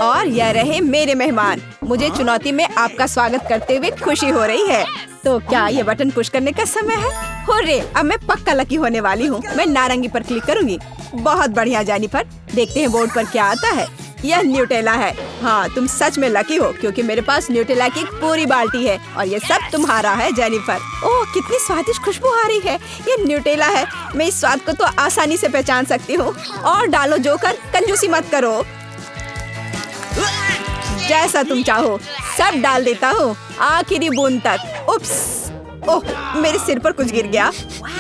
और यह रहे मेरे मेहमान। मुझे चुनौती में आपका स्वागत करते हुए खुशी हो रही है। तो क्या ये बटन पुश करने का समय है? हुर्रे, अब मैं पक्का लकी होने वाली हूँ। मैं नारंगी पर क्लिक करूँगी। बहुत बढ़िया जेनिफर। देखते हैं बोर्ड पर क्या आता है। यह न्यूटेला है। हाँ, तुम सच में लकी हो क्योंकि मेरे पास न्यूटेला की एक पूरी बाल्टी है और ये सब तुम्हारा है जेनिफर। ओह, कितनी स्वादिष्ट खुशबू आ रही है। ये न्यूटेला है। मैं इस स्वाद को तो आसानी से पहचान सकती हूँ। और डालो जोकर, कंजूसी मत करो। जैसा तुम चाहो सब डाल देता हूँ, आखिरी बूंद तक। उप्स, ओह, मेरे सिर पर कुछ गिर गया।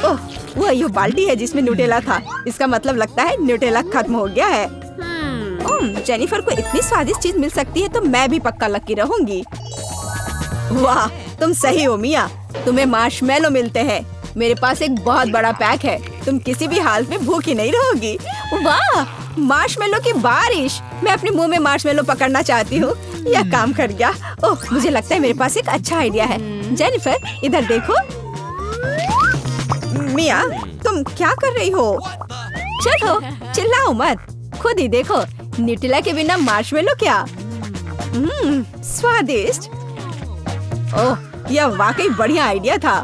ओह, वह ये बाल्टी है जिसमें न्यूटेला था। इसका मतलब लगता है न्यूटेला खत्म हो गया है। जेनिफर को इतनी स्वादिष्ट चीज मिल सकती है तो मैं भी पक्का लकी रहूंगी। वाह, तुम सही हो मिया। तुम्हें मार्शमेलो मिलते हैं। मेरे पास एक बहुत बड़ा पैक है। तुम किसी भी हालत में भूखी नहीं रहोगी। वाह, मार्शमेलो की बारिश। मैं अपने मुंह में मार्शमेलो पकड़ना चाहती हूँ। यह काम कर गया। ओह, मुझे लगता है मेरे पास एक अच्छा आइडिया है। जेनिफर, इधर देखो। मिया, तुम क्या कर रही हो? चलो, चिल्लाओ मत, खुद ही देखो। न्यूटेला के बिना मार्शमेलो क्या? स्वादिष्ट। ओह, यह वाकई बढ़िया आइडिया था।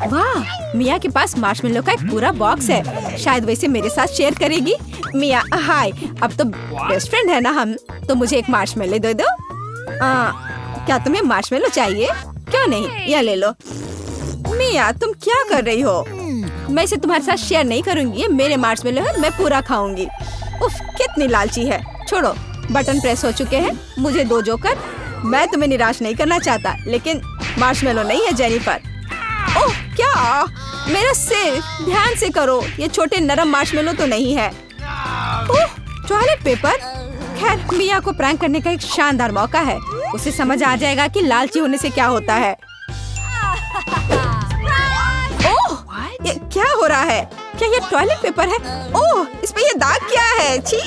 वाह, मिया के पास मार्शमेलो का एक पूरा बॉक्स है। शायद वैसे मेरे साथ शेयर करेगी। मिया, हाय। अब तो बेस्ट फ्रेंड है ना हम। तो मुझे एक मार्शमेलो दे दो। क्या तुम्हें मार्शमेलो चाहिए? क्यों नहीं, यह ले लो। मिया, तुम क्या कर रही हो? मैं इसे तुम्हारे साथ शेयर नहीं करूंगी। ये मेरे मार्शमेलो है, मैं पूरा खाऊंगी। उफ, कितनी लालची है। छोड़ो, बटन प्रेस हो चुके हैं। मुझे दो जोकर। मैं तुम्हें निराश नहीं करना चाहता, लेकिन मार्शमेलो नहीं है जेनिफर। ओह, क्या? मेरा सिर, ध्यान से करो। ये छोटे नरम मार्शमेलो तो नहीं है। ओह, टॉयलेट पेपर। खैर, मिया को प्रैंक करने का एक शानदार मौका है। उसे समझ आ जाएगा कि लालची होने से क्या होता है। ओह, ये क्या हो रहा है? क्या ये टॉयलेट पेपर है? ओह, इस पे ये दाग क्या है? छी!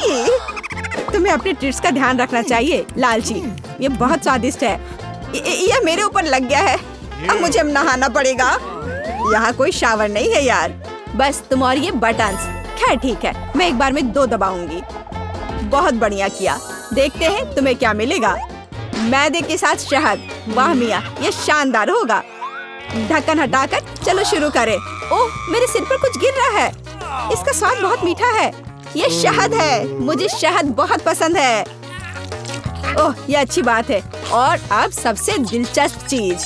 तुम्हें अपने ट्रीट्स का ध्यान रखना चाहिए, लालची। ये बहुत स्वादिष्ट है। ये मेरे ऊपर लग गया है। अब मुझे नहाना पड़ेगा। यहाँ कोई शावर नहीं है यार। बस तुम और ये बटन्स। खैर ठीक है, मैं एक बार में 2 दबाऊंगी। बहुत बढ़िया किया। देखते हैं तुम्हें क्या मिलेगा। मैदे के साथ शहद। वाह मिया, ये शानदार होगा। ढक्कन हटाकर चलो शुरू करें। ओह, मेरे सिर पर कुछ गिर रहा है। इसका स्वाद बहुत मीठा है। ये शहद है। मुझे शहद बहुत पसंद है। ओह, ये अच्छी बात है। और अब सबसे दिलचस्प चीज।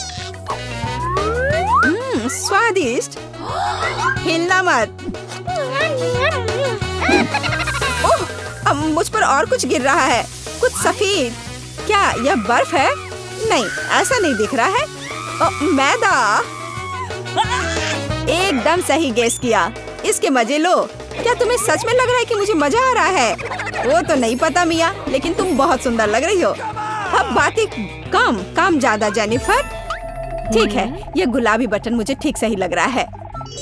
स्वादिष्ट। हिलना मत। ओह, अब मुझ पर और कुछ गिर रहा है। कुछ सफेद। क्या यह बर्फ है? नहीं, ऐसा नहीं दिख रहा है। मैदा। एकदम सही गेस किया। इसके मजे लो। क्या तुम्हें सच में लग रहा है कि मुझे मजा आ रहा है? वो तो नहीं पता मिया, लेकिन तुम बहुत सुंदर लग रही हो। अब बातें कम, काम ज्यादा जेनिफर। ठीक है, ये गुलाबी बटन मुझे ठीक सही लग रहा है।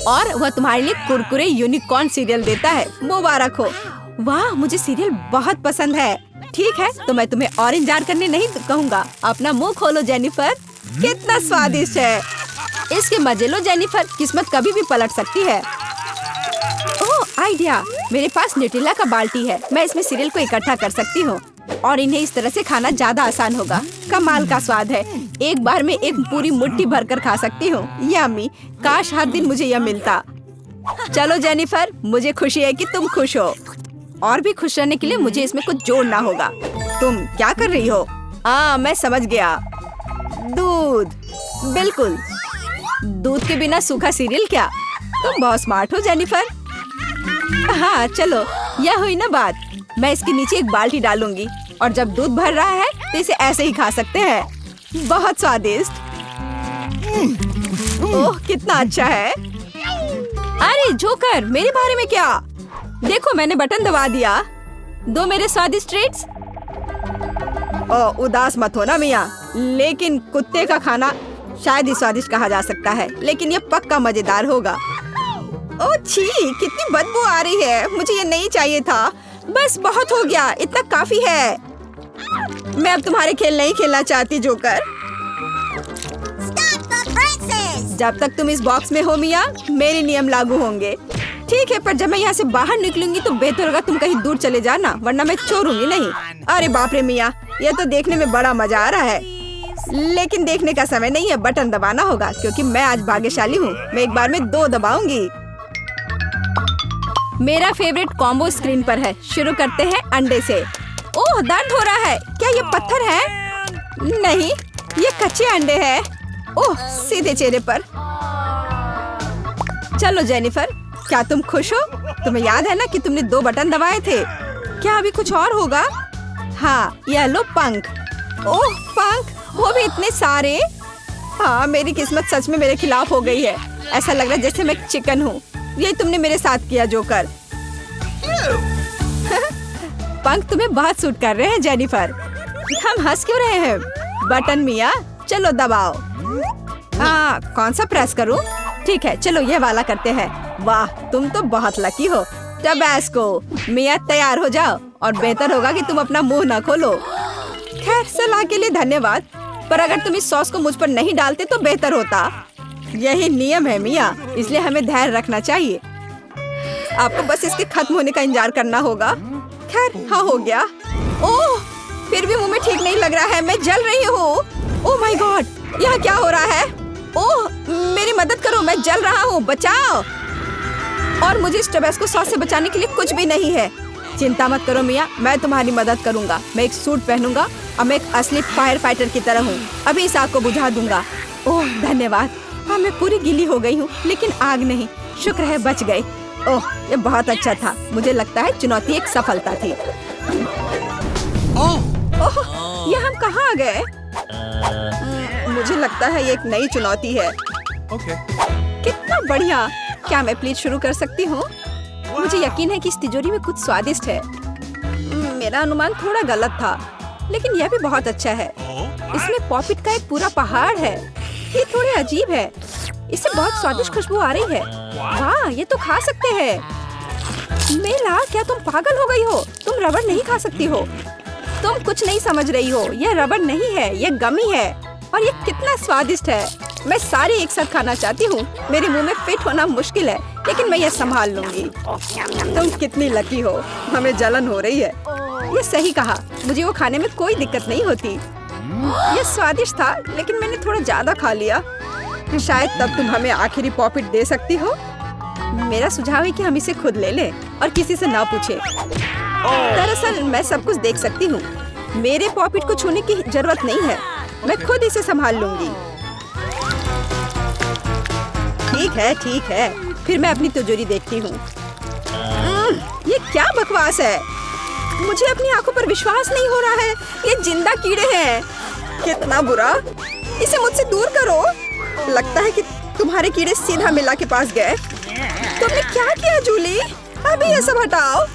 और वह तुम्हारे लिए कुरकुरे यूनिकॉर्न सीरियल देता है। मुबारक हो। वाह, मुझे सीरियल बहुत पसंद है। ठीक है, तो मैं तुम्हें और इंतजार करने नहीं कहूँगा। अपना मुंह खोलो जेनिफर। कितना स्वादिष्ट है। इसके मजे लो जेनिफर। किस्मत कभी भी पलट सकती है। ओह, आइडिया। मेरे पास न्यूटेला का बाल्टी है। मैं इसमें सीरियल को इकट्ठा कर सकती हूँ और इन्हें इस तरह से खाना ज्यादा आसान होगा। कमाल का स्वाद है। एक बार में एक पूरी मुट्ठी भरकर खा सकती हूँ। यम्मी। काश हर दिन मुझे यह मिलता। चलो जेनिफर, मुझे खुशी है कि तुम खुश हो। और भी खुश रहने के लिए मुझे इसमें कुछ जोड़ना होगा। तुम क्या कर रही हो? मैं समझ गया। दूध। बिल्कुल, दूध के बिना सूखा सीरियल क्या? तुम बहुत स्मार्ट हो जेनिफर। हाँ चलो, यह हुई ना बात। मैं इसके नीचे एक बाल्टी डालूंगी और जब दूध भर रहा है तो इसे ऐसे ही खा सकते हैं। बहुत स्वादिष्ट। ओह, कितना अच्छा है। अरे जोकर, मेरे बारे में क्या? देखो, मैंने बटन दबा दिया। दो मेरे स्वादिष्ट ट्रीट्स। ओह, उदास मत हो ना मिया, लेकिन कुत्ते का खाना शायद ही स्वादिष्ट कहा जा सकता है, लेकिन ये पक्का मजेदार होगा। ओह छी, कितनी बदबू आ रही है। मुझे ये नहीं चाहिए था। बस बहुत हो गया, इतना काफी है। मैं अब तुम्हारे खेल नहीं खेलना चाहती जोकर। जब तक तुम इस बॉक्स में हो मिया, मेरे नियम लागू होंगे। ठीक है, पर जब मैं यहाँ से बाहर निकलूंगी तो बेहतर होगा तुम कहीं दूर चले जाना, वरना मैं छोड़ूंगी नहीं। अरे बाप रे मिया, ये तो देखने में बड़ा मजा आ रहा है, लेकिन देखने का समय नहीं है। बटन दबाना होगा क्योंकि मैं आज भाग्यशाली हूँ। मैं एक बार में 2 दबाऊंगी। मेरा फेवरेट कॉम्बो स्क्रीन पर है। शुरू करते हैं अंडे से। ओह, दर्द हो रहा है। क्या ये पत्थर है? नहीं, ये कच्चे अंडे हैं। ओह, सीधे चेहरे पर। चलो जेनिफर, क्या तुम खुश हो? तुम्हें याद है ना कि तुमने 2 बटन दबाए थे। क्या अभी कुछ और होगा? हाँ, ये लो पंख। ओह पंख, वो भी इतने सारे। हाँ, मेरी किस्मत सच में मेरे खिलाफ हो गई है। ऐसा लग रहा है जैसे मैं चिकन हूँ। यही तुमने मेरे साथ किया जोकर। पंख तुम्हें बहुत सूट कर रहे हैं जेनिफर। हम हंस क्यों रहे हैं? बटन मिया, चलो दबाओ। कौन सा प्रेस करूं? ठीक है, चलो ये वाला करते हैं। वाह, तुम तो बहुत लकी हो। टबैस्को। मिया तैयार हो जाओ, और बेहतर होगा कि तुम अपना मुंह न खोलो। खैर, सलाह के लिए धन्यवाद, पर अगर तुम इस सॉस को मुझ पर नहीं डालते तो बेहतर होता। यही नियम है मिया, इसलिए हमें धैर्य रखना चाहिए। आपको बस इसके खत्म होने का इंतजार करना होगा। खैर, हाँ हो गया। ओह, फिर भी मुंह में ठीक नहीं लग रहा है। मैं जल रही हूँ। ओह माय गॉड, यहाँ क्या हो रहा है? ओह, मेरी मदद करो, मैं जल रहा हूँ, बचाओ। और मुझे इस टबैस्को सॉस से बचाने के लिए कुछ भी नहीं है। चिंता मत करो मिया, मैं तुम्हारी मदद करूंगा। मैं एक सूट पहनूंगा और मैं एक असली फायर फाइटर की तरह हूँ। अभी इस आग को बुझा दूंगा। ओह धन्यवाद। हाँ, मैं पूरी गीली हो गई हूँ, लेकिन आग नहीं। शुक्र है बच गई। ओह, ये बहुत अच्छा था। मुझे लगता है चुनौती एक सफलता थी। ओह, ये हम कहाँ आ गए? मुझे लगता है ये एक नई चुनौती है। कितना बढ़िया। क्या मैं प्लीज शुरू कर सकती हूँ? मुझे यकीन है कि इस तिजोरी में कुछ स्वादिष्ट है। मेरा अनुमान थोड़ा गलत था, लेकिन यह भी बहुत अच्छा है। इसमें पॉपिट का एक पूरा पहाड़ है। ये थोड़े अजीब है। इससे बहुत स्वादिष्ट खुशबू आ रही है। वाह, ये तो खा सकते हैं। मेला, क्या तुम पागल हो गई हो? तुम रबड़ नहीं खा सकती हो। तुम कुछ नहीं समझ रही हो। यह रबड़ नहीं है, यह गमी है। और ये कितना स्वादिष्ट है। मैं सारी एक साथ खाना चाहती हूँ। मेरे मुंह में फिट होना मुश्किल है, लेकिन मैं ये संभाल लूंगी। तुम कितनी लकी हो। हमें जलन हो रही है। ये सही कहा, मुझे वो खाने में कोई दिक्कत नहीं होती। ये स्वादिष्ट था, लेकिन मैंने थोड़ा ज्यादा खा लिया। शायद तब तुम हमें आखिरी पॉपिट दे सकती हो। मेरा सुझाव है कि हम इसे खुद ले लें और किसी से ना पूछे। दरअसल मैं सब कुछ देख सकती हूँ। मेरे पॉपिट को छूने की जरूरत नहीं है। मैं खुद इसे संभाल लूंगी। ठीक है। फिर मैं अपनी तिजोरी देखती हूँ। ये क्या बकवास है? मुझे अपनी आंखों पर विश्वास नहीं हो रहा है। ये जिंदा कीड़े हैं। कितना बुरा। इसे मुझसे दूर करो। लगता है कि तुम्हारे कीड़े सीधा मिला के पास गए। तुमने क्या किया जूली? अभी ये सब हटाओ।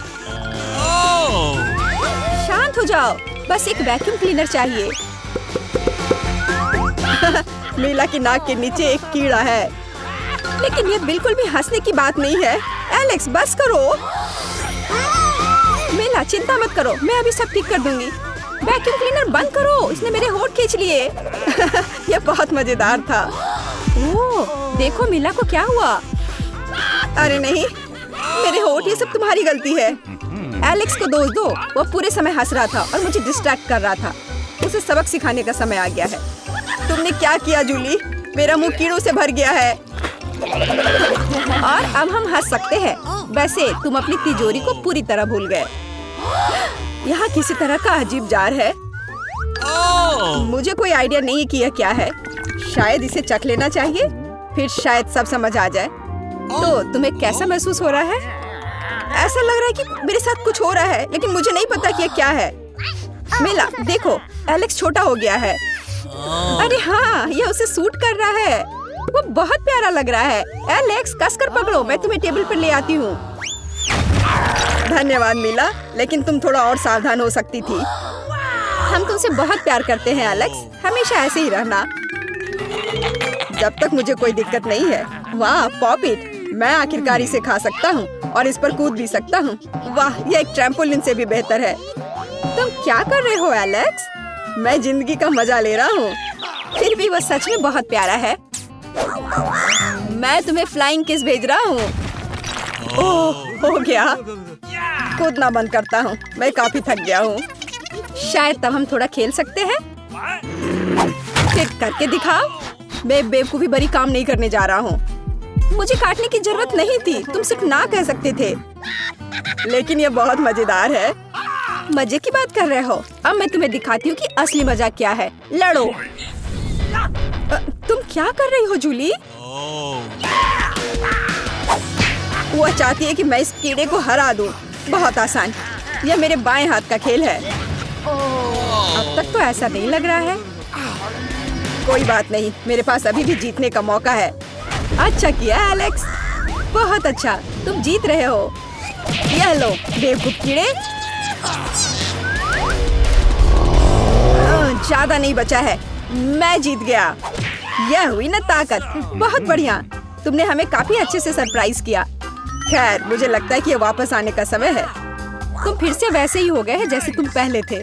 शांत हो जाओ। बस एक वैक्यूम क्लीनर चाहिए। मीला की नाक के नीचे एक कीड़ा है, लेकिन ये बिल्कुल भी हंसने की बात नहीं है। एलेक्स, बस करो। मीला, चिंता मत करो, मैं अभी सब ठीक कर दूंगी। वैक्यूम क्लीनर बंद करो, इसने मेरे होंठ खींच लिए। ये बहुत मजेदार था। ओह, देखो मीला को क्या हुआ। अरे नहीं, मेरे होंठ, ये सब तुम्हारी गलती है। एलेक्स को दोष दो। वो पूरे समय हंस रहा था और मुझे डिस्ट्रैक्ट कर रहा था। उसे सबक सिखाने का समय आ गया है। तुमने क्या किया जूली? मेरा मुंह कीड़ों से भर गया है। और अब हम हंस सकते हैं। वैसे तुम अपनी तिजोरी को पूरी तरह भूल गए। यहाँ किसी तरह का अजीब जार है। मुझे कोई आइडिया नहीं कि यह क्या है। शायद इसे चख लेना चाहिए, फिर शायद सब समझ आ जाए। तो तुम्हें कैसा महसूस हो रहा है? ऐसा लग रहा है कि मेरे साथ कुछ हो रहा है, लेकिन मुझे नहीं पता कि यह क्या है। मिला, देखो, एलेक्स छोटा हो गया है। अरे हाँ, ये उसे सूट कर रहा है। वो बहुत प्यारा लग रहा है। एलेक्स, कसकर पकड़ो, मैं तुम्हें टेबल पर ले आती हूँ। धन्यवाद मीला, लेकिन तुम थोड़ा और सावधान हो सकती थी। हम तुमसे बहुत प्यार करते हैं एलेक्स, हमेशा ऐसे ही रहना। जब तक मुझे कोई दिक्कत नहीं है। वाह, पॉपिट, मैं आखिरकार इसे खा सकता हूँ और इस पर कूद भी सकता हूँ। वाह, ये एक ट्रैम्पोलिन से भी बेहतर है। तुम क्या कर रहे हो एलेक्स? मैं जिंदगी का मजा ले रहा हूँ। फिर भी वो सच में बहुत प्यारा है। मैं तुम्हें फ्लाइंग किस भेज रहा हूँ। ओह, हो गया। कूदना बंद करता हूँ, मैं काफी थक गया हूँ। शायद तब हम थोड़ा खेल सकते हैं। फिर करके दिखाओ। मैं बेवकूफी भरी काम नहीं करने जा रहा हूँ। मुझे काटने की जरूरत नहीं थी, तुम सिर्फ ना कह सकते थे। लेकिन ये बहुत मजेदार है। मजे की बात कर रहे हो? अब मैं तुम्हें दिखाती हूँ कि असली मजा क्या है। लड़ो। तुम क्या कर रही हो जूली? वो चाहती है कि मैं इस कीड़े को हरा दूं। बहुत आसान। यह मेरे बाएं हाथ का खेल है। अब तक तो ऐसा नहीं लग रहा है। कोई बात नहीं, मेरे पास अभी भी जीतने का मौका है। अच्छा किया एलेक्स, बहुत अच्छा, तुम जीत रहे हो। यह लो बेवकूफ कीड़े। ज्यादा नहीं बचा है, मैं जीत गया। यह हुई ना ताकत। बहुत बढ़िया, तुमने हमें काफी अच्छे से सरप्राइज किया। खैर, मुझे लगता है कि ये वापस आने का समय है। तुम फिर से वैसे ही हो गए हैं जैसे तुम पहले थे,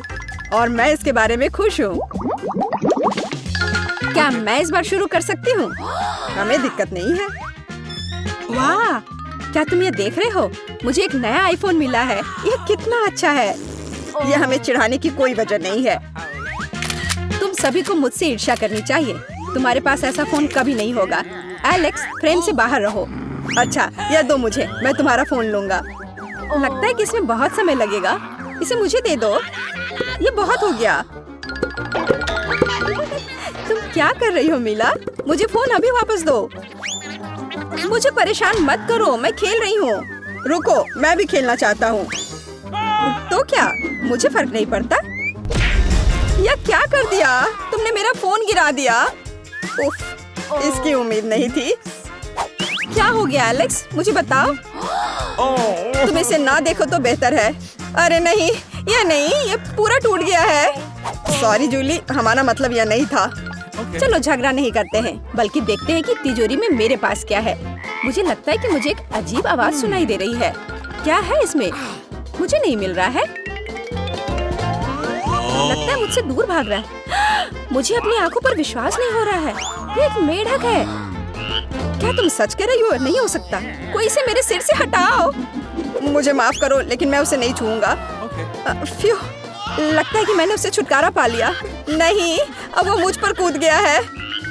और मैं इसके बारे में खुश हूँ। क्या मैं इस बार शुरू कर सकती हूँ? हमें दिक्कत नहीं है। वाह, क्या तुम ये देख रहे हो? मुझे एक नया आईफोन मिला है। यह कितना अच्छा है। यह हमें चिढ़ाने की कोई वजह नहीं है। तुम सभी को मुझसे ईर्ष्या करनी चाहिए। तुम्हारे पास ऐसा फोन कभी नहीं होगा। एलेक्स, फ्रेम से बाहर रहो। अच्छा, यह दो मुझे, मैं तुम्हारा फोन लूंगा। लगता है कि इसमें बहुत समय लगेगा। इसे मुझे दे दो। ये बहुत हो गया। तुम क्या कर रही हो मीला? मुझे फोन अभी वापस दो। मुझे परेशान मत करो, मैं खेल रही हूँ। रुको, मैं भी खेलना चाहता हूँ। तो क्या, मुझे फर्क नहीं पड़ता। यह क्या कर दिया? तुमने मेरा फोन गिरा दिया। उफ, इसकी उम्मीद नहीं थी। क्या हो गया एलेक्स, मुझे बताओ। तुम इसे ना देखो तो बेहतर है। अरे नहीं, ये पूरा टूट गया है। सॉरी जूली, हमारा मतलब यह नहीं था। चलो झगड़ा नहीं करते हैं, बल्कि देखते हैं कि तिजोरी में मेरे पास क्या है। मुझे लगता है कि मुझे एक अजीब आवाज सुनाई दे रही है। क्या है इसमें? मुझे नहीं मिल रहा है। लगता है मुझसे दूर भाग रहा है। मुझे अपनी आंखों पर विश्वास नहीं हो रहा है। ये एक मेढक है। क्या तुम सच कह रही हो? नहीं हो सकता। कोई इसे मेरे सिर से हटाओ। मुझे माफ करो, लेकिन मैं उसे नहीं छूऊंगा। फ्यू, लगता है कि मैंने उससे छुटकारा पा लिया। नहीं, अब वो मुझ पर कूद गया है।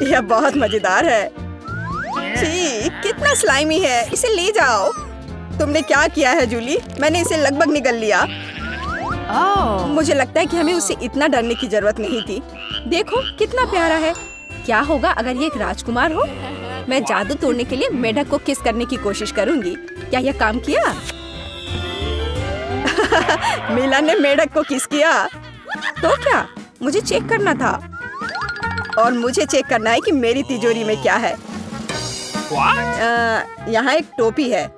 यह बहुत मजेदार है। छी, कितना स्लाइमी है। इसे ले जाओ। तुमने क्या किया है जूली? मैंने इसे लगभग निगल लिया। मुझे लगता है कि हमें उससे इतना डरने की जरूरत नहीं थी। देखो कितना प्यारा है। क्या होगा अगर ये एक राजकुमार हो? मैं जादू तोड़ने के लिए मेढक को किस करने की कोशिश करूंगी। क्या यह काम किया? मीला ने मेढक को किस किया। तो क्या, मुझे चेक करना था। और मुझे चेक करना है कि मेरी तिजोरी में क्या है। यहाँ एक टोपी है।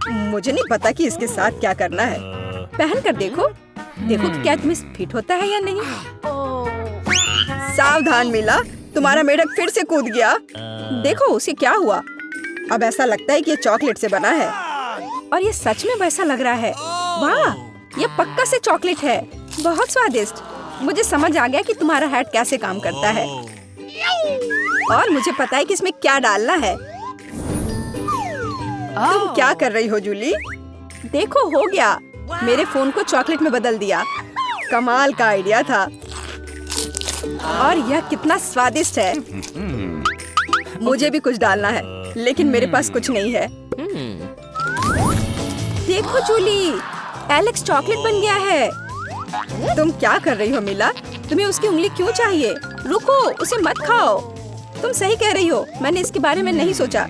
मुझे नहीं पता कि इसके साथ क्या करना है। पहन कर देखो कि क्या तुम्हें फिट होता है या नहीं। सावधान मीला, तुम्हारा मेढक फिर से कूद गया। देखो उसे क्या हुआ। अब ऐसा लगता है कि ये चॉकलेट से बना है, और ये सच में वैसा लग रहा है। वाह, ये पक्का से चॉकलेट है। बहुत स्वादिष्ट। मुझे समझ आ गया कि तुम्हारा हैट कैसे काम करता है, और मुझे पता है कि इसमें क्या डालना है। तुम क्या कर रही हो जूली? देखो, हो गया। मेरे फोन को चॉकलेट में बदल दिया। कमाल का आइडिया था। और यह कितना स्वादिष्ट है। मुझे भी कुछ डालना है, लेकिन मेरे पास कुछ नहीं है। देखो जूली, एलेक्स चॉकलेट बन गया है। तुम क्या कर रही हो मीला? तुम्हें उसकी उंगली क्यों चाहिए? रुको, उसे मत खाओ। तुम सही कह रही हो, मैंने इसके बारे में नहीं सोचा।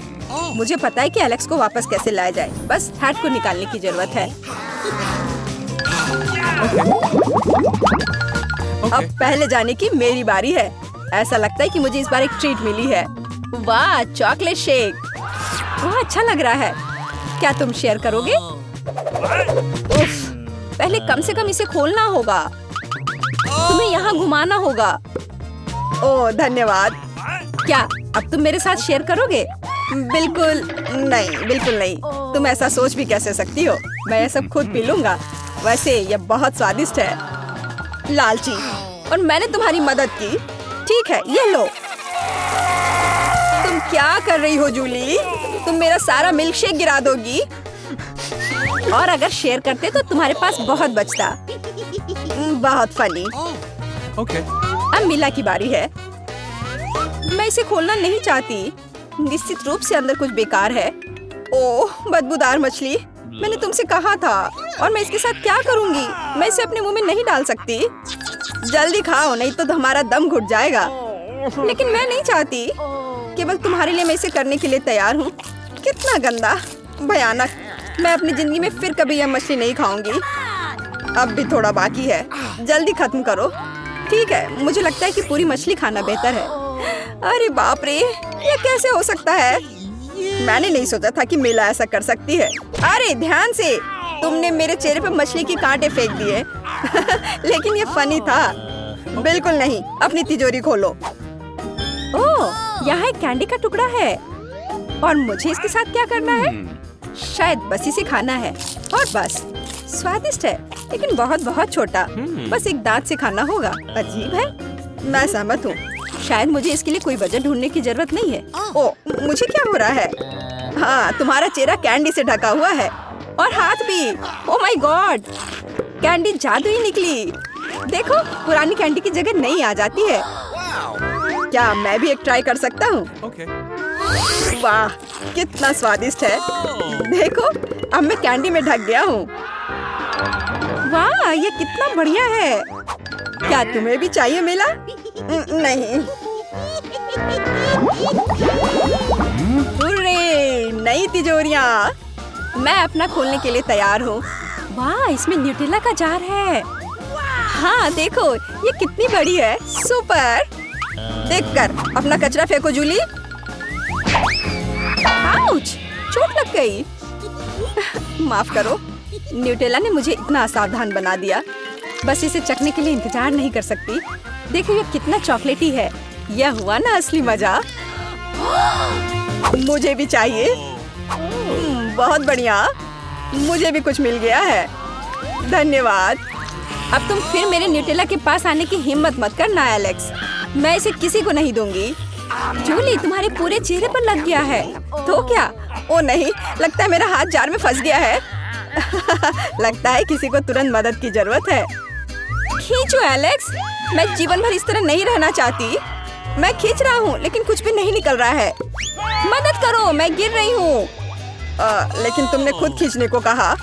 मुझे पता है कि एलेक्स को वापस कैसे लाया जाए। बस हैट को निकालने की जरूरत है। अब पहले जाने की मेरी बारी है। ऐसा लगता है कि मुझे इस बार एक ट्रीट मिली है। वाह, चॉकलेट शेक। वह अच्छा लग रहा है। क्या तुम शेयर करोगे? उफ, पहले कम से कम इसे खोलना होगा। तुम्हें यहाँ घुमाना होगा। ओह धन्यवाद। क्या अब तुम मेरे साथ शेयर करोगे? बिल्कुल नहीं, बिल्कुल नहीं। तुम ऐसा सोच भी कैसे सकती हो? मैं ये सब खुद पी लूंगा। वैसे यह बहुत स्वादिष्ट है। लालची, और मैंने तुम्हारी मदद की। ठीक है, ये लो। तुम क्या कर रही हो जूली? तुम मेरा सारा मिल्कशेक गिरा दोगी। और अगर शेयर करते तो तुम्हारे पास बहुत बचता। बहुत फनी। Okay. अब मिला की बारी है। मैं इसे खोलना नहीं चाहती। निश्चित रूप से अंदर कुछ बेकार है। ओह, बदबूदार मछली। मैंने तुमसे कहा था। और मैं इसके साथ क्या करूंगी? मैं इसे अपने मुंह में नहीं डाल सकती। जल्दी खाओ, नहीं तो हमारा दम घुट जाएगा। लेकिन मैं नहीं चाहती। केवल तुम्हारे लिए मैं इसे करने के लिए तैयार हूँ। कितना गंदा, भयानक। मैं अपनी जिंदगी में फिर कभी यह मछली नहीं खाऊंगी। अब भी थोड़ा बाकी है। जल्दी खत्म करो। ठीक है, मुझे लगता है कि पूरी मछली खाना बेहतर है। अरे बाप रे, ये कैसे हो सकता है? मैंने नहीं सोचा था कि मेला ऐसा कर सकती है। अरे ध्यान से, तुमने मेरे चेहरे पे मछली के कांटे फेंक दिए। लेकिन ये फनी था। बिल्कुल नहीं। अपनी तिजोरी खोलो। ओह, यहाँ एक कैंडी का टुकड़ा है। और मुझे इसके साथ क्या करना है? शायद बस इसे खाना है। और बस। स्वादिष्ट है, लेकिन बहुत बहुत छोटा। बस एक दांत से खाना होगा। अजीब है। मैं सहमत हूँ। शायद मुझे इसके लिए कोई वजह ढूंढने की जरूरत नहीं है। ओह, मुझे क्या हो रहा है? हाँ, तुम्हारा चेहरा कैंडी से ढका हुआ है। और हाथ भी। ओह माय गॉड, कैंडी जादुई निकली। देखो, पुरानी कैंडी की जगह नई आ जाती है। क्या मैं भी एक ट्राई कर सकता हूँ? Okay. वाह, कितना स्वादिष्ट है। देखो, अब मैं कैंडी में ढक गया हूँ। वाह, ये कितना बढ़िया है। क्या तुम्हें भी चाहिए मेला? नहीं। हुर्रे, नई तिजोरियाँ। मैं अपना खोलने के लिए तैयार हूँ। वाह, इसमें न्यूटेला का जार है। हाँ देखो, ये कितनी बड़ी है। सुपर। देखकर अपना कचरा फेंको जूली। आउच, चोट लग गई। माफ करो। न्यूटेला ने मुझे इतना असावधान बना दिया। बस इसे चखने के लिए इंतजार नहीं कर सकती। देखो, ये कितना चॉकलेटी है। यह हुआ ना असली मजा। मुझे भी चाहिए। बहुत बढ़िया, मुझे भी कुछ मिल गया है। धन्यवाद। अब तुम फिर मेरे न्यूटेला के पास आने की हिम्मत मत करना एलेक्स। मैं इसे किसी को नहीं दूंगी। जूली, तुम्हारे पूरे चेहरे पर लग गया है। तो क्या? ओ नहीं, लगता है मेरा हाथ जार में फंस गया है। लगता है किसी को तुरंत मदद की जरूरत है। खींचो एलेक्स, मैं जीवन भर इस तरह नहीं रहना चाहती। मैं खींच रहा हूँ, लेकिन कुछ भी नहीं निकल रहा है। मदद करो, मैं गिर रही हूँ। लेकिन तुमने खुद खींचने को कहा।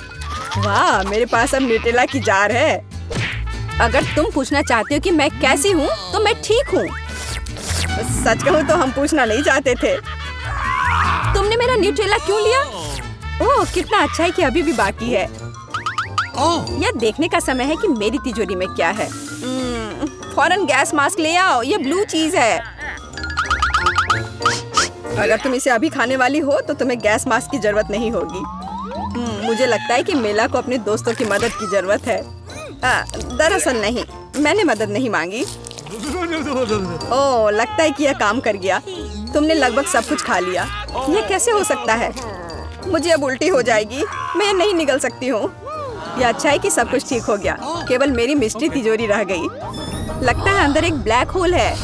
वाह, मेरे पास अब न्यूटेला की जार है। अगर तुम पूछना चाहते हो कि मैं कैसी हूँ, तो मैं ठीक हूँ। सच कहूँ तो हम पूछना नहीं चाहते थे। तुमने मेरा न्यूटेला क्यों लिया? ओह, कितना अच्छा है कि अभी भी बाकी है। यह देखने का समय है कि मेरी तिजोरी में क्या है। फौरन गैस मास्क ले आओ, ये ब्लू चीज है। अगर तुम इसे अभी खाने वाली हो तो तुम्हें गैस मास्क की जरूरत नहीं होगी। मुझे लगता है कि मेला को अपने दोस्तों की मदद की जरूरत है। दरअसल नहीं, मैंने मदद नहीं मांगी। ओह, लगता है कि यह काम कर गया। तुमने लगभग सब कुछ खा लिया। यह कैसे हो सकता है? मुझे अब उल्टी हो जाएगी। मैं नहीं निकल सकती हूँ। यह अच्छा है कि सब कुछ ठीक हो गया। केवल मेरी मिस्ट्री तिजोरी रह गई। लगता है अंदर एक ब्लैक होल है।